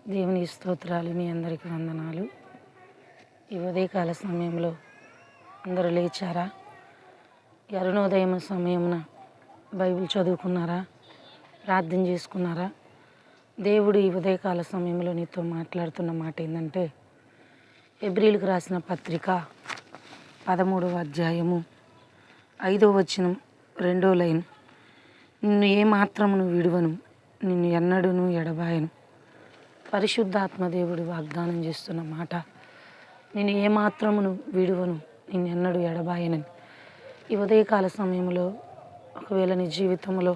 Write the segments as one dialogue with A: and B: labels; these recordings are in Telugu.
A: దేవుని స్తోత్రాలు. మీ అందరికీ వందనాలు. ఈ ఉదయకాల సమయంలో అందరూ లేచారా? ఈ అరుణోదయం సమయమున బైబిల్ చదువుకున్నారా? ప్రార్థన చేసుకున్నారా? దేవుడు ఈ ఉదయకాల సమయంలో నీతో మాట్లాడుతున్న మాట ఏంటంటే, హెబ్రీయులకు రాసిన పత్రిక 13వ అధ్యాయము 5వ వచనం 2వ లైన్, నిన్ను ఏమాత్రమును విడువను, నిన్ను ఎన్నడూను ఎడబాయను. పరిశుద్ధాత్మ దేవుడు వాగ్దానం చేస్తున్న మాట, నేను ఏమాత్రమును విడువను, నిన్ను ఎన్నడూ ఎడబాయనని. ఈ ఉదయకాల సమయంలో ఒకవేళ నీ జీవితంలో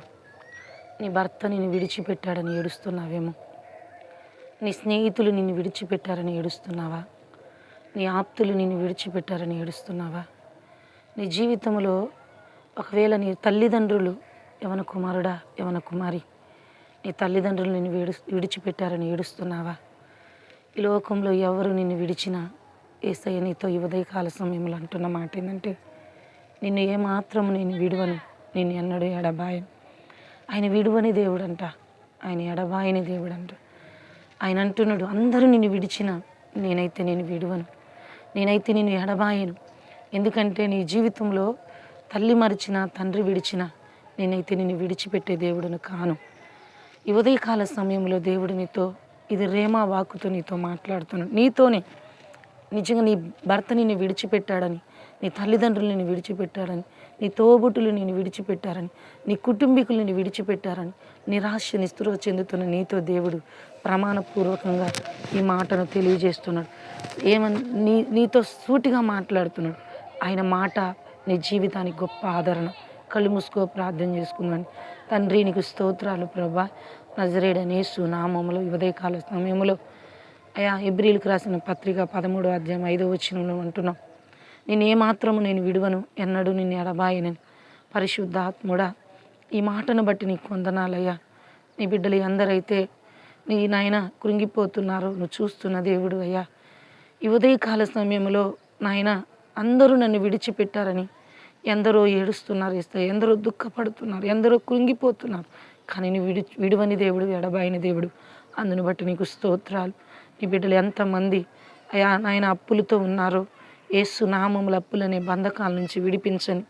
A: నీ భర్త నిన్ను విడిచిపెట్టాడని ఏడుస్తున్నావేమో, నీ స్నేహితులు నిన్ను విడిచిపెట్టారని ఏడుస్తున్నావా? నీ ఆప్తులు నిన్ను విడిచిపెట్టారని ఏడుస్తున్నావా? నీ జీవితంలో ఒకవేళ నీ తల్లిదండ్రులు, యవన కుమారుడా, యవన కుమారి, నీ తల్లిదండ్రులు నిన్ను విడిచిపెట్టారని ఏడుస్తున్నావా? ఈ లోకంలో ఎవరు నిన్ను విడిచినా యేసయ్య నీతో ఈ ఉదయకాల సమయంలో అంటున్న మాట ఏంటంటే, నిన్ను ఏమాత్రము నేను విడువను, నిన్ను ఎన్నడూ ఎడబాయను. ఆయన విడువని దేవుడంట, ఆయన ఎడబాయని దేవుడంట. ఆయన అంటున్నాడు, అందరూ నిన్ను విడిచినా నేనైతే నేను విడువను, నేనైతే నిన్ను ఎడబాయను. ఎందుకంటే నీ జీవితంలో తల్లి మరిచినా, తండ్రి విడిచినా నేనైతే నిన్ను విడిచిపెట్టే దేవుడును కాను. ఈ ఉదయకాల సమయంలో దేవుడు నీతో, ఇది రేమా వాక్కుతో నీతో మాట్లాడుతున్నాడు. నీతోనే నిజంగా నీ భర్త నిన్ను విడిచిపెట్టాడని, నీ తల్లిదండ్రులు నిన్ను విడిచిపెట్టారని, నీ తోబుట్టులు నిన్ను విడిచిపెట్టారని, నీ కుటుంబీకులు నిన్ను విడిచిపెట్టారని నిరాశ నిస్పృహ చెందుతున్న నీతో దేవుడు ప్రమాణపూర్వకంగా ఈ మాటను తెలియజేస్తున్నాడు. నీతో సూటిగా మాట్లాడుతున్నాడు. ఆయన మాట నీ జీవితానికి గొప్ప ఆదరణ. కళ్ళు మూసుకో, ప్రార్థన చేసుకుందాం. తండ్రి, నీకు స్తోత్రాలు ప్రభా. నజరేయుడైన యేసు నామములో ఈ ఉదయకాల సమయంలో అయా, హెబ్రీయులకు రాసిన పత్రిక 13వ అధ్యాయం 5వ వచనంలో అంటున్నాం, నేను ఏమాత్రము నేను విడువను, ఎన్నడూ నిన్ను ఎడబాయనని. పరిశుద్ధాత్ముడా, ఈ మాటను బట్టి నీకు వందనాలయ్యా. నీ బిడ్డలు అందరైతే నీ నాయన కృంగిపోతున్నారు, నువ్వు చూస్తున్న దేవుడు అయ్యా. ఈ ఉదయకాల సమయంలో నాయన అందరూ నన్ను విడిచిపెట్టారని ఎందరో ఏడుస్తున్నారు, ఎందరో దుఃఖపడుతున్నారు, ఎందరో కృంగిపోతున్నారు. కానీ నువ్వు విడువని దేవుడు, ఎడబాయని దేవుడు. అందును బట్టి నీకు స్తోత్రాలు. నీ బిడ్డలు ఎంతమంది అయా నాయన అప్పులతో ఉన్నారో, యేసు నామముల అప్పులనే బంధకాల నుంచి విడిపించండి.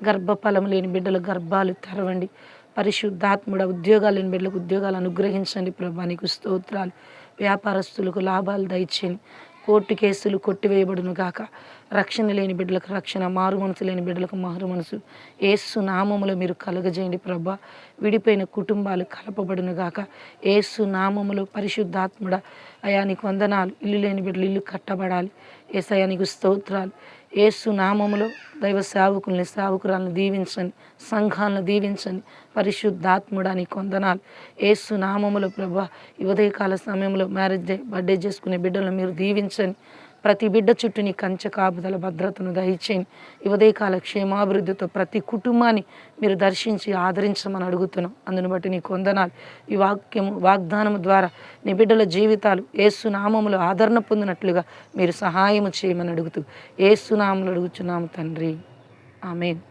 A: గర్భఫలం లేని బిడ్డల గర్భాలు తెరవండి. పరిశుద్ధాత్ముడ, ఉద్యోగాలు లేని బిడ్డలకు ఉద్యోగాలు అనుగ్రహించండి ప్రభా. నీకు స్తోత్రాలు. వ్యాపారస్తులకు లాభాలు దయచేయండి. కోర్టు కేసులు కొట్టివేయబడును గాక. రక్షణ లేని బిడ్డలకు రక్షణ, మారు మనసు లేని బిడ్డలకు మారు మనసు యేసు నామములో మీరు కలుగజేయండి ప్రభా. విడిపోయిన కుటుంబాలు కలపబడును గాక యేసు నామములో. పరిశుద్ధాత్ముడ అయా నీకు వందనాలు. ఇల్లు లేని బిడ్డలు ఇల్లు కట్టబడాలి. యేసయ్యా నీకు స్తోత్రాలు. యేసు నామములో దైవ సేవకుల్ని, సేవకురాలను దీవించండి, సంఘాలను దీవించండి. పరిశుద్ధాత్ముడా నీకు వందనాలు. యేసు నామములో ప్రభా, ఈ ఉదయకాల సమయంలో మ్యారేజ్ డే, బర్త్డే చేసుకునే బిడ్డలను మీరు దీవించండి. ప్రతి బిడ్డ చుట్టూ నీ కంచె కాపుదల భద్రతను దయచేయండి. ఈ ఉదయకాల క్షేమాభివృద్ధితో ప్రతి కుటుంబాన్ని మీరు దర్శించి ఆదరించమని అడుగుతున్నాం. అందును బట్టి నీకు వందనాలు. ఈ వాగ్దానము ద్వారా నీ బిడ్డల జీవితాలు యేసు నామములో ఆదరణ పొందినట్లుగా మీరు సహాయము చేయమని అడుగుతూ యేసు నామములో అడుగుచున్నాము తండ్రి. ఆమేన్.